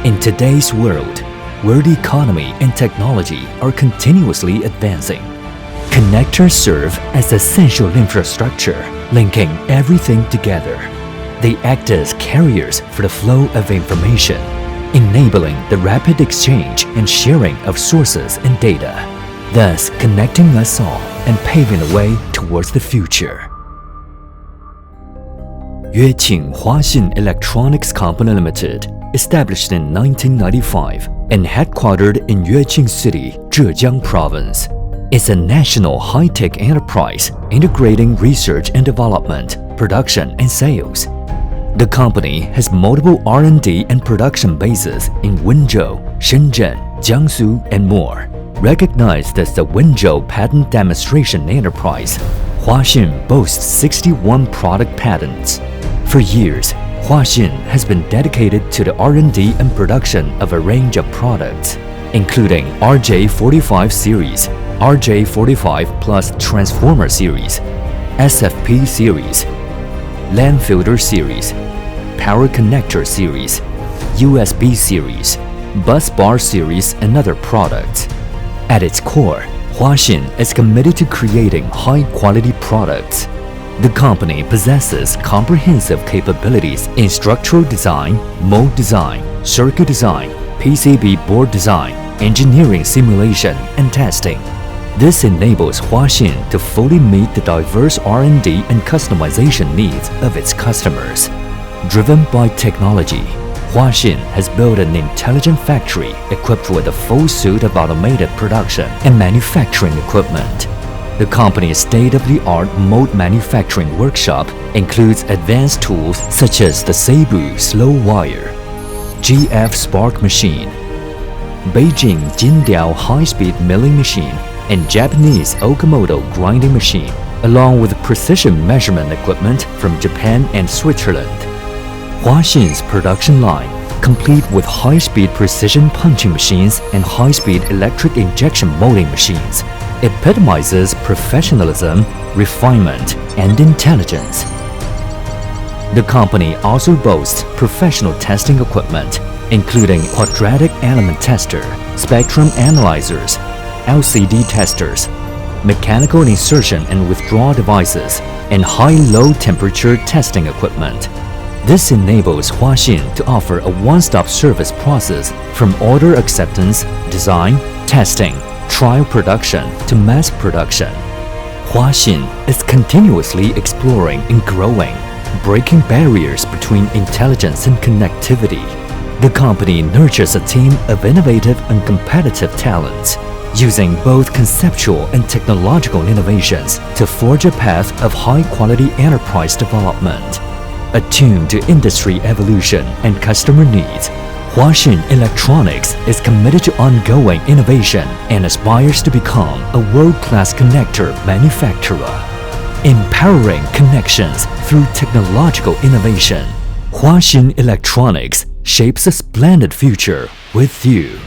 In today's world, where the economy and technology are continuously advancing, connectors serve as essential infrastructure, linking everything together. They act as carriers for the flow of information, enabling the rapid exchange and sharing of sources and data, thus connecting us all and paving the way towards the future. Yueqing Huaxin Electronics Company Limited, established in 1995 and headquartered in Yueqing City, Zhejiang Province, is a national high-tech enterprise integrating research and development, production and sales. The company has multiple R&D and production bases in Wenzhou, Shenzhen, Jiangsu, and more. Recognized as the Wenzhou Patent Demonstration Enterprise, Huaxin boasts 61 product patents. For years, Huaxin has been dedicated to the R&D and production of a range of products, including RJ45 series, RJ45 plus Transformer series, SFP series, LAN filter series, Power Connector series, USB series, Bus Bar series, and other products. At its core, Huaxin is committed to creating high-quality products. The company possesses comprehensive capabilities in structural design, mold design, circuit design, PCB board design, engineering simulation, and testing. This enables Huaxin to fully meet the diverse R&D and customization needs of its customers. Driven by technology, Huaxin has built an intelligent factory equipped with a full suite of automated production and manufacturing equipment. The company's state-of-the-art mold manufacturing workshop includes advanced tools such as the Seibu slow wire, GF spark machine, Beijing Jindiao high-speed milling machine, and Japanese Okamoto grinding machine, along with precision measurement equipment from Japan and Switzerland. Huaxin's production line, complete with high-speed precision punching machines and high-speed electric injection molding machines, epitomizes professionalism, refinement, and intelligence. The company also boasts professional testing equipment, including quadratic element tester, spectrum analyzers, LCD testers, mechanical insertion and withdrawal devices, and high-low temperature testing equipment. This enables Huaxin to offer a one-stop service process from order acceptance, design, testing, trial production to mass production. Huaxin is continuously exploring and growing, breaking barriers between intelligence and connectivity. The company nurtures a team of innovative and competitive talents, using both conceptual and technological innovations to forge a path of high-quality enterprise development. Attuned to industry evolution and customer needs, Huaxin Electronics is committed to ongoing innovation and aspires to become a world-class connector manufacturer. Empowering connections through technological innovation, Huaxin Electronics shapes a splendid future with you.